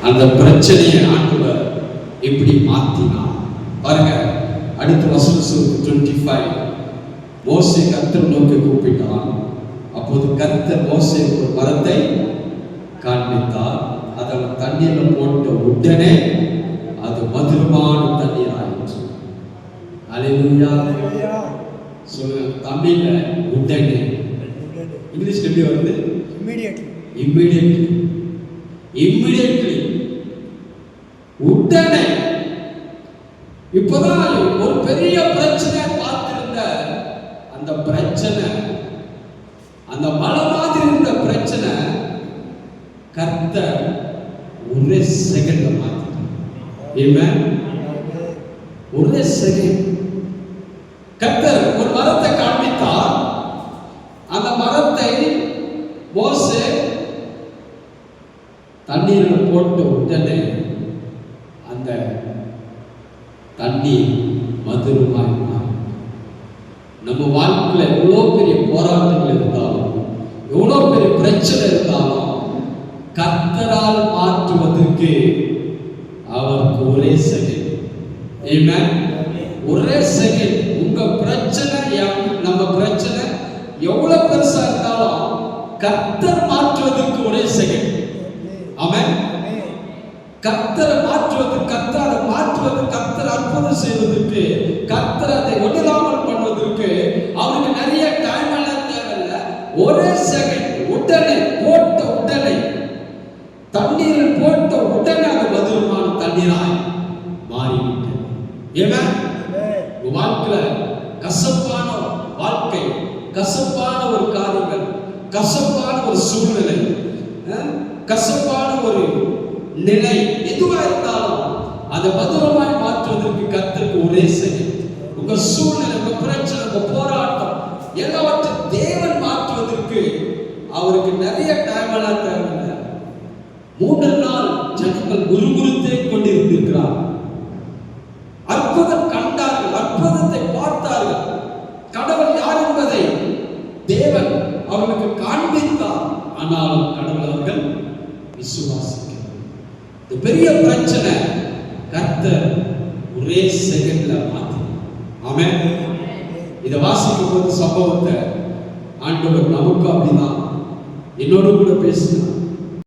அந்த பிரச்சனையை ஆண்டவர் எப்படி மாத்தினார் பாருங்க. அடுத்த வசனம் 25. மோசே கர்த்தர் நோக்கி கூப்பிட்டான். அப்போது கர்த்தர் மோசேக்கு ஒரு மரத்தை காண்பித்தார். அதை தண்ணீர்ல போட்ட உடனே அது மதுரமான தண்ணீர் ஆயிற்று. அல்லேலூயா. சொல்லுங்க தமிழ்ல உடனே. இங்கிலீஷ்ல எப்படி வருது? இம்மிடியட்லி. உடனே. இப்பதான் ஒரு பெரிய பிரச்சனை பார்த்திருந்த அந்த பிரச்சனை, அந்த மலை மாதிரி இருந்த பிரச்சனை கர்த்தர் ஒரே செகண்ட்ல மாத்திட்டார். ஆமென். ஒரே செகண்ட் கர்த்தர் ஒரு மரத்தை காண்பித்தார். அந்த மரத்தை மோசே தண்ணீரில் போட்டு உடனே அந்த தண்ணீர் மதுரமாய் மாறும். நம்ம வாழ்க்கையில் எவ்வளோ பெரிய போராட்டங்கள் இருந்தாலும், எவ்வளோ பெரிய பிரச்சனை இருந்தாலும், கர்த்தரால் மாற்றுவதற்கு அவருக்கு ஒரே செகண்ட். ஆமென். ஒரே செகண்ட். உங்க பிரச்சனை, நம்ம பிரச்சனை எவ்வளவு பெருசா இருந்தாலும் கர்த்தர் மாற்றுவதற்கு ஒரே செகண்ட். ஆமென். கர்த்தரை மாற்றுவது, கர்த்தரை மாற்றுவது, கர்த்தர் அற்புதம் செய்வதற்கு, கர்த்தர் அதை ஒன்றில்லாமல் பண்ணுவதற்கு அவருக்கு நிறைய டைம் எல்லாம் தேவையில்லை. ஒரே செகண்ட். உடனே போட்ட உடனே, தண்ணீரில் போட்ட உடனே அது மதுரமான தண்ணீராய் மாறிவிட்டது. ஏன்னா வாழ்க்கையில கசப்பான வாழ்க்கை, கசப்பான ஒரு காரியங்கள், கசப்பான ஒரு சூழ்நிலை, கசப்பான ஒரு நிலை எதுவா இருந்தாலும் அதை மதுரமாய் மாற்றுவதற்கு கர்த்தருக்கு ஒரே செகண்ட். உங்க சூழ்நிலை, உங்க பிரச்சனை, உங்க போராட்டம் எல்லாவற்றையும் தேவன் மாற்றுவதற்கு அவருக்கு நிறைய டைம் எல்லாம் தேவையில்லை. 3 நாள் ஜனங்கள் முறுமுறுத்தே கொண்டிருக்கிறார். அற்புதம் கண்டார்கள், அற்புதத்தை பார்த்தார்கள். கடவுள் யார் என்பதை தேவன் அவர்களுக்கு காண்பித்தார். ஆனாலும் கடவுள் அவர்கள் விசுவாசிக்கிறார். பெரிய பிரச்சனை கர்த்தர் ஒரே செகண்ட்ல மாத்தினார். ஆமென். இதை வாசிக்கும் போது சம்பவத்தை ஆண்டவர் நமக்கு அப்படிதான் என்னோடு கூட பேசினார்.